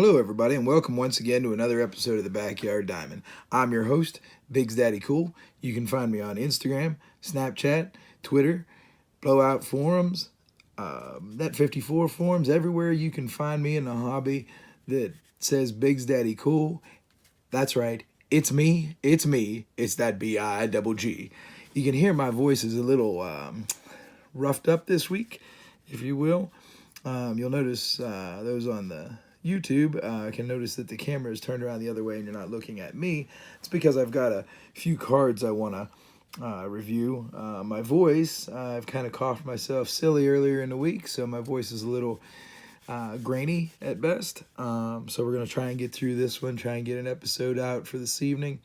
Hello, everybody, and welcome once again to another episode of the Backyard Diamond. I'm your host, biggsdaddycool. You can find me on Instagram, Snapchat, Twitter, Blowout Forums, Net54 Forums, everywhere you can find me in a hobby that says Biggs Daddy Cool. That's right, it's me, it's that B-I-double-G. You can hear my voice is a little roughed up this week, if you will. You'll notice those on the YouTube can notice that the camera is turned around the other way and you're not looking at me. It's because I've got a few cards I want to review. My voice, I've kind of coughed myself silly earlier in the week, so my voice is a little grainy at best. So we're going to try and get through this one, try and get an episode out for this evening.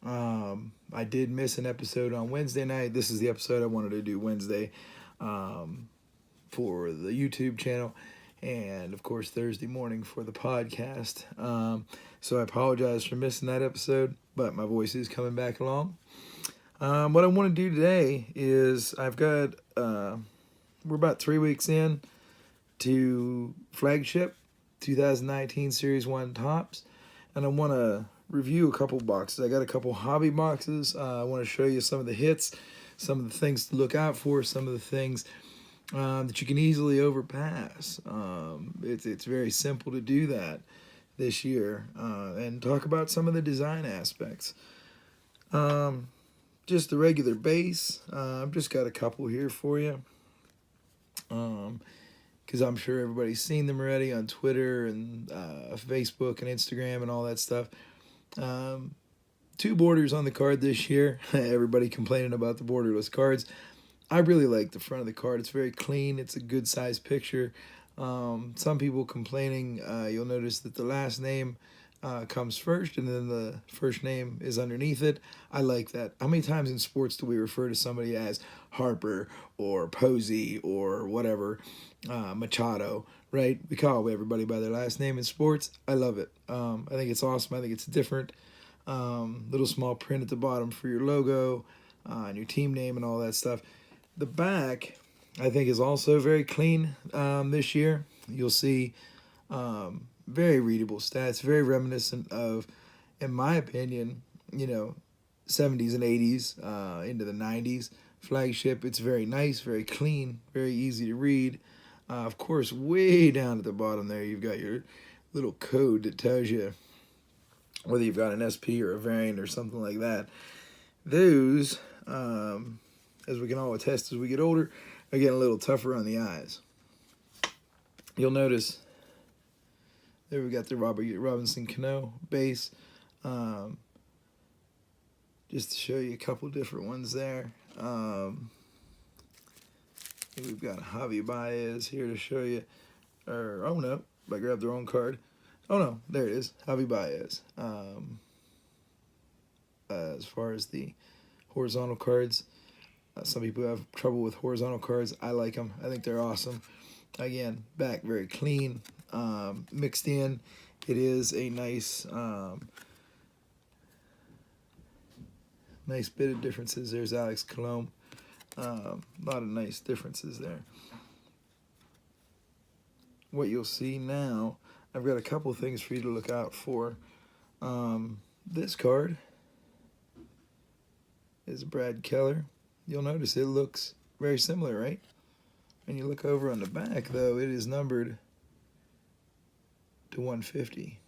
I did miss an episode on Wednesday night. This is the episode I wanted to do Wednesday for the YouTube channel, and of course Thursday morning for the podcast. So I apologize for missing that episode, but my voice is coming back along. What I want to do today is I've got we're about 3 weeks in to Flagship 2019 Series 1 Tops, and I want to review a couple boxes. I got a couple hobby boxes. I want to show you some of the hits, some of the things to look out for, some of the things that you can easily overpass. It's very simple to do that this year, and talk about some of the design aspects. Just the regular base. I've just got a couple here for you, because I'm sure everybody's seen them already on Twitter and Facebook and Instagram and all that stuff. Two borders on the card this year. Everybody complaining about the borderless cards. I really like the front of the card. It's very clean. It's a good size picture. Some people complaining, you'll notice that the last name comes first and then the first name is underneath it. I like that. How many times in sports do we refer to somebody as Harper or Posey or whatever, Machado, right? We call everybody by their last name in sports. I love it. I think it's awesome. I think it's different. Little small print at the bottom for your logo and your team name and all that stuff. The back, I think, is also very clean this year. You'll see very readable stats, very reminiscent of, in my opinion, 70s and 80s into the 90s. Flagship, it's very nice, very clean, very easy to read. Of course, way down at the bottom there, you've got your little code that tells you whether you've got an SP or a variant or something like that. Those, as we can all attest as we get older, are getting a little tougher on the eyes. You'll notice there we got the Robinson Cano base. Just to show you a couple different ones there. We've got Javi Baez here to show you. Oh no, I grabbed the wrong card. Oh no, there it is, Javi Baez. As far as the horizontal cards, some people have trouble with horizontal cards. I like them. I think they're awesome. Again, back very clean, mixed in. It is a nice, nice bit of differences. There's Alex Colomb. A lot of nice differences there. What you'll see now, I've got a couple of things for you to look out for. This card is Brad Keller. You'll notice it looks very similar, right? When you look over on the back, though, it is numbered to 150.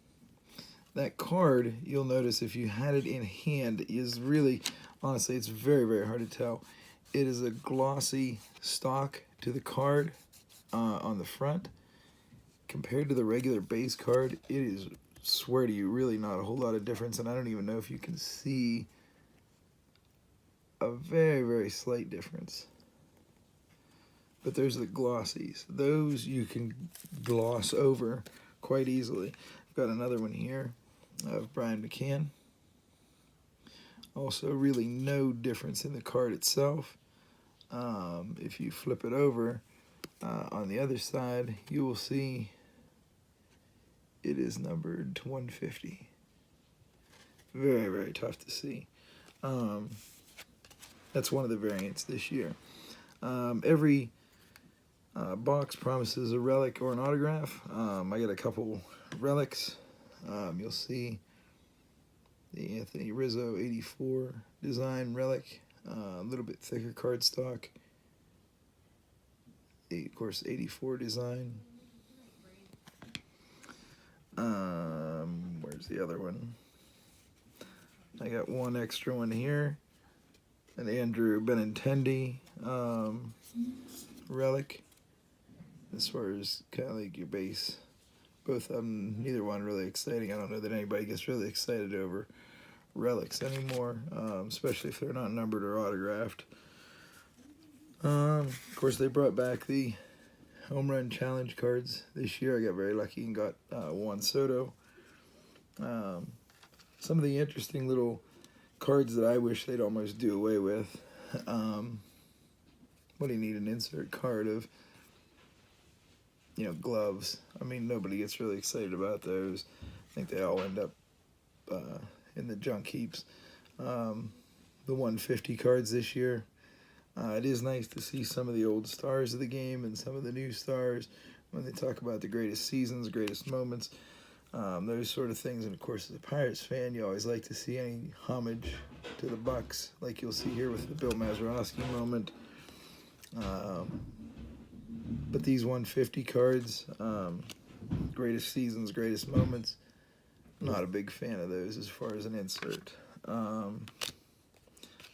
That card, you'll notice if you had it in hand, is really, honestly, it's very, very hard to tell. It is a glossy stock to the card on the front. Compared to the regular base card, it is, swear to you, really not a whole lot of difference, and I don't even know if you can see a very, very slight difference. But there's the glossies. Those you can gloss over quite easily. I've got another one here of Brian McCann. Also, really no difference in the card itself. If you flip it over on the other side, you will see it is numbered to 150. Very, very tough to see. That's one of the variants this year. Every box promises a relic or an autograph. I got a couple relics. You'll see the Anthony Rizzo 84 design relic, a little bit thicker cardstock. Of course, 84 design. Where's the other one? I got one extra one here, an Andrew Benintendi relic, as far as kind of like your base. Both of them, neither one really exciting. I don't know that anybody gets really excited over relics anymore, especially if they're not numbered or autographed. Of course, they brought back the Home Run Challenge cards this year. I got very lucky and got Juan Soto. Some of the interesting little cards that I wish they'd almost do away with. What do you need an insert card of? Gloves. I mean, nobody gets really excited about those. I think they all end up in the junk heaps. The 150 cards this year. It is nice to see some of the old stars of the game and some of the new stars when they talk about the greatest seasons, greatest moments, those sort of things. And of course, as a Pirates fan, you always like to see any homage to the Bucks, like you'll see here with the Bill Mazeroski moment. But these 150 cards, greatest seasons, greatest moments, not a big fan of those as far as an insert.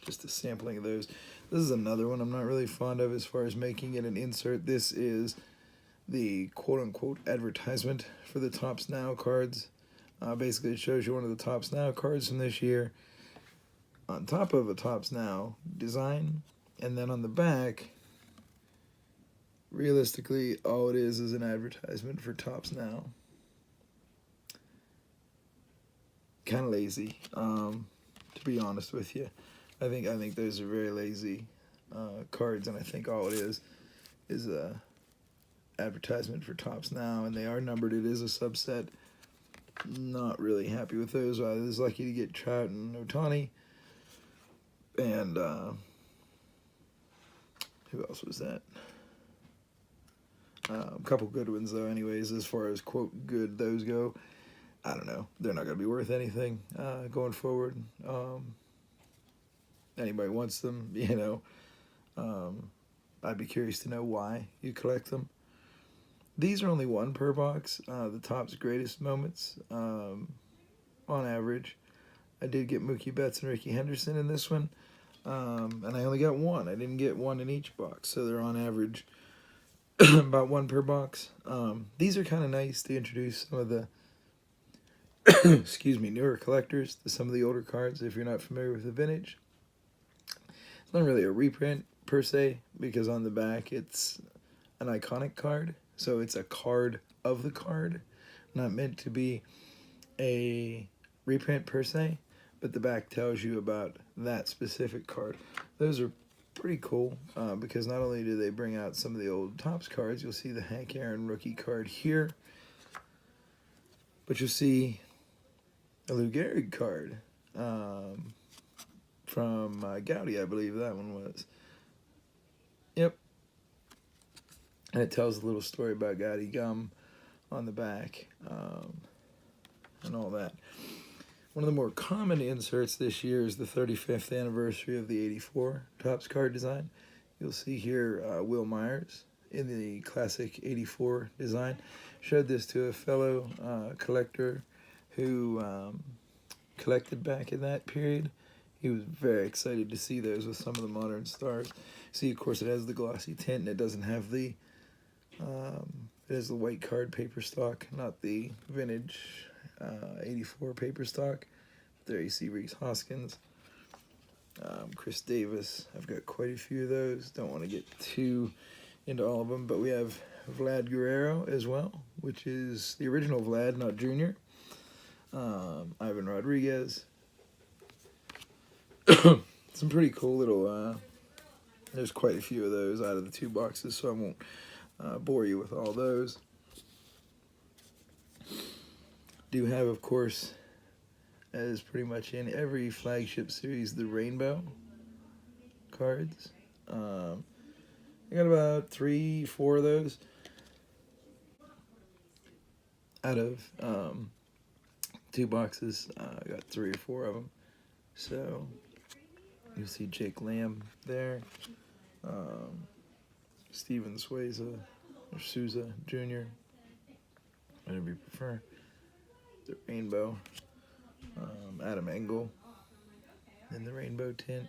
Just a sampling of those. This is another one I'm not really fond of as far as making it an insert. This is the quote-unquote advertisement for the Topps Now cards. Basically, it shows you one of the Topps Now cards from this year on top of a Topps Now design, and then on the back, realistically, all it is an advertisement for Topps Now. Kind of lazy, to be honest with you. I think those are very lazy cards, and I think all it is a advertisement for Topps Now, and they are numbered. It is a subset. Not really happy with those. I was lucky to get Trout and Ohtani, and who else was that? A couple good ones, though, anyways, as far as, quote, good those go. I don't know. They're not going to be worth anything going forward. Anybody wants them, I'd be curious to know why you collect them. These are only one per box, the Topps Greatest Moments, on average. I did get Mookie Betts and Ricky Henderson in this one, and I only got one. I didn't get one in each box, so they're on average about one per box. These are kind of nice to introduce some of the newer collectors to some of the older cards if you're not familiar with the vintage. It's not really a reprint per se, because on the back it's an iconic card, so it's a card of the card, not meant to be a reprint per se, but the back tells you about that specific card. Those are pretty cool, because not only do they bring out some of the old Topps cards, you'll see the Hank Aaron rookie card here, but you'll see a Lou Gehrig card from Gowdy, I believe that one was. Yep. And it tells a little story about Gowdy Gum on the back, and all that. One of the more common inserts this year is the 35th anniversary of the 84 Topps card design. You'll see here Will Myers in the classic 84 design. Showed this to a fellow collector who collected back in that period. He was very excited to see those with some of the modern stars. See, of course, it has the glossy tint, and it doesn't have the, it has the white card paper stock, not the vintage 84 paper stock. There you see Reese Hoskins, Chris Davis. I've got quite a few of those. Don't want to get too into all of them, but we have Vlad Guerrero as well, which is the original Vlad, not Junior. Ivan Rodriguez. Some pretty cool little, there's quite a few of those out of the two boxes, so I won't bore you with all those. Do have, of course, as pretty much in every flagship series, the rainbow cards. I got about 3-4 of those. out of 2 boxes. I got 3 or 4 of them. So you'll see Jake Lamb there, Steven Souza or Souza Jr., whatever you prefer. The rainbow, Adam Engel in the rainbow tint.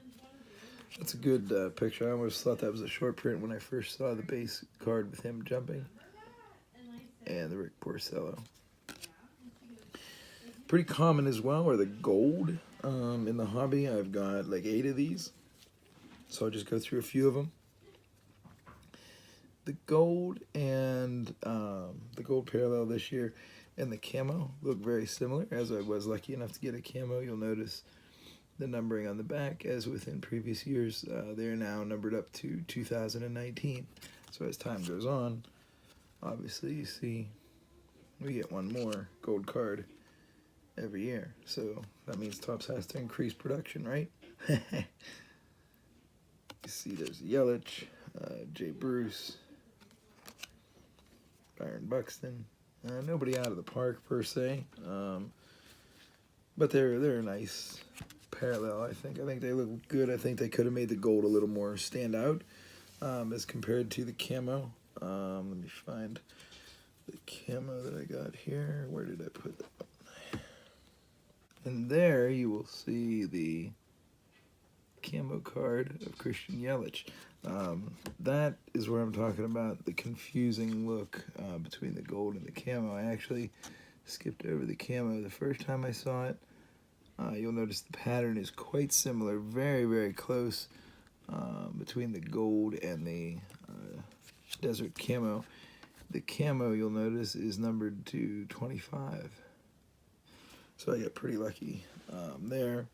That's a good picture. I almost thought that was a short print when I first saw the base card with him jumping. And the Rick Porcello. Pretty common as well are the gold. In the hobby, I've got like 8 of these. So I'll just go through a few of them. The gold and the gold parallel this year and the camo look very similar. As I was lucky enough to get a camo, you'll notice the numbering on the back. As within previous years, they're now numbered up to 2019. So as time goes on, obviously you see we get one more gold card every year. So that means Topps has to increase production, right? You see there's Yelich, Jay Bruce, Byron Buxton. Nobody out of the park per se, but they're a nice parallel. I think they look good. I think they could have made the gold a little more stand out as compared to the camo. Let me find the camo that I got here. Where did I put that? And there you will see the camo card of Christian Yelich. That is where I'm talking about the confusing look between the gold and the camo. I actually skipped over the camo the first time I saw it. You'll notice the pattern is quite similar, very, very close between the gold and the desert camo. The camo, you'll notice, is numbered to 25. So I got pretty lucky there.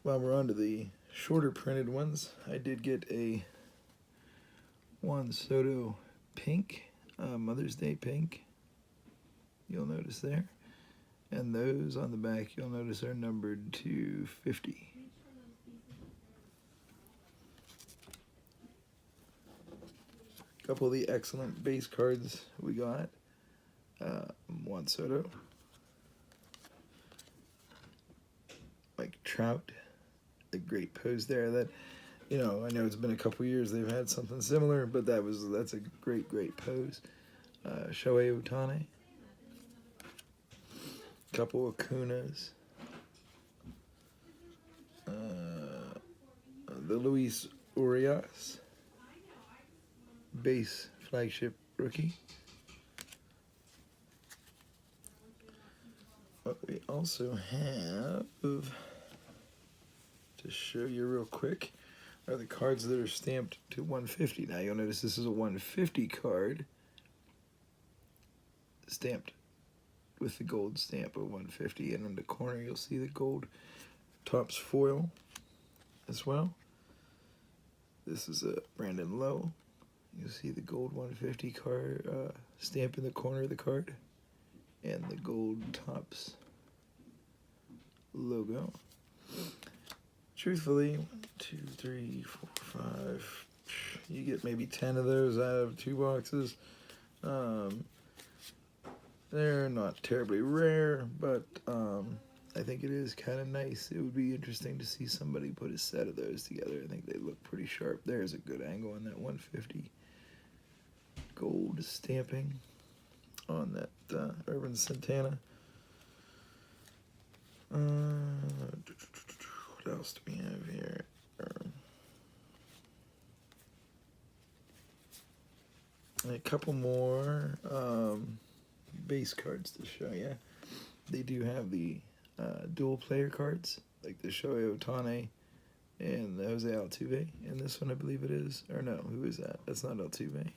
While we're on to the shorter printed ones, I did get a Juan Soto pink, Mother's Day pink. You'll notice there. And those on the back, you'll notice, are numbered to 50. A couple of the excellent base cards we got. Juan Soto. Mike Trout. A great pose there. That, you know, I know it's been a couple years they've had something similar, but that's a great pose. Shohei Ohtani. Couple of Kunas. The Luis Urias base flagship rookie. What we also have to show you real quick are the cards that are stamped to 150. Now you'll notice this is a 150 card stamped with the gold stamp of 150, and in the corner you'll see the gold Topps foil as well. This is a Brandon Lowe. You'll see the gold 150 card stamp in the corner of the card, and the gold Topps logo. Truthfully, 1, 2, 3, 4, 5. You get maybe 10 of those out of 2 boxes. They're not terribly rare, but I think it is kind of nice. It would be interesting to see somebody put a set of those together. I think they look pretty sharp. There's a good angle on that 150 gold stamping on that Urban Santana. What else do we have here? A couple more base cards to show you. They do have the dual player cards, like the Shohei Ohtani and the Jose Altuve. And this one, I believe it is. Or no, who is that? That's not Altuve.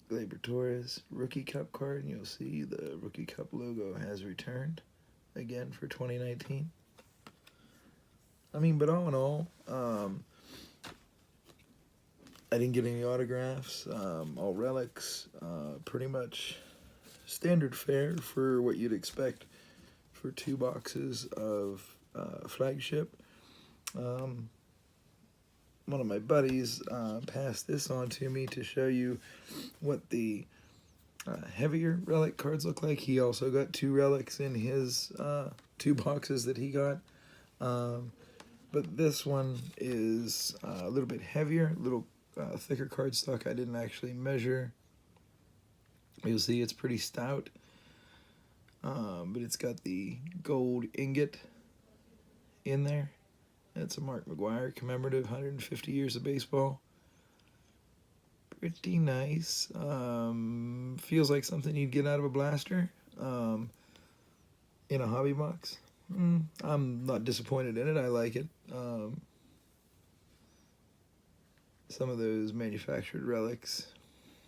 Gleyber Torres Rookie Cup card, and you'll see the Rookie Cup logo has returned again for 2019. I mean, but all in all, I didn't get any autographs, all relics, pretty much standard fare for what you'd expect for 2 boxes of Flagship. one of my buddies passed this on to me to show you what the heavier relic cards look like. He also got 2 relics in his 2 boxes that he got. But this one is a little bit heavier, a little thicker cardstock. I didn't actually measure. You'll see it's pretty stout. But it's got the gold ingot in there. It's a Mark McGwire commemorative, 150 years of baseball. Pretty nice. Feels like something you'd get out of a blaster in a hobby box. I'm not disappointed in it. I like it. Some of those manufactured relics,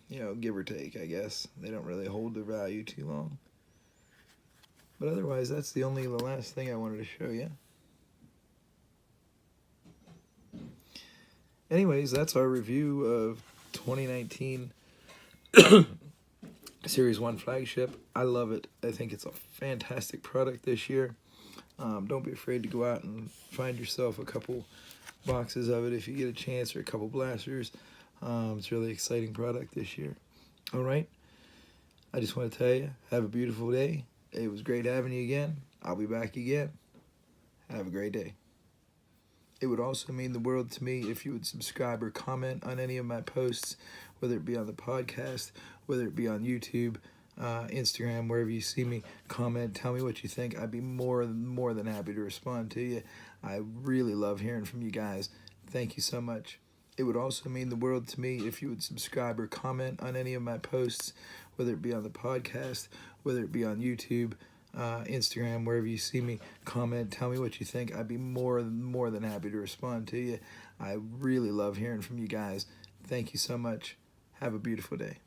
you know, give or take, I guess, they don't really hold their value too long. But otherwise, that's the last thing I wanted to show you. Anyways, that's our review of 2019 Series 1 Flagship. I love it. I think it's a fantastic product this year. Don't be afraid to go out and find yourself a couple boxes of it if you get a chance, or a couple blasters. It's a really exciting product this year. All right. I just want to tell you, have a beautiful day. It was great having you again. I'll be back again. Have a great day. It would also mean the world to me if you would subscribe or comment on any of my posts, whether it be on the podcast, whether it be on YouTube, Instagram, wherever you see me. Comment, tell me what you think. I'd be more than happy to respond to you. I really love hearing from you guys. Thank you so much. It would also mean the world to me if you would subscribe or comment on any of my posts, whether it be on the podcast, whether it be on YouTube, Instagram, wherever you see me. Comment, tell me what you think. I'd be more than happy to respond to you. I really love hearing from you guys. Thank you so much. Have a beautiful day.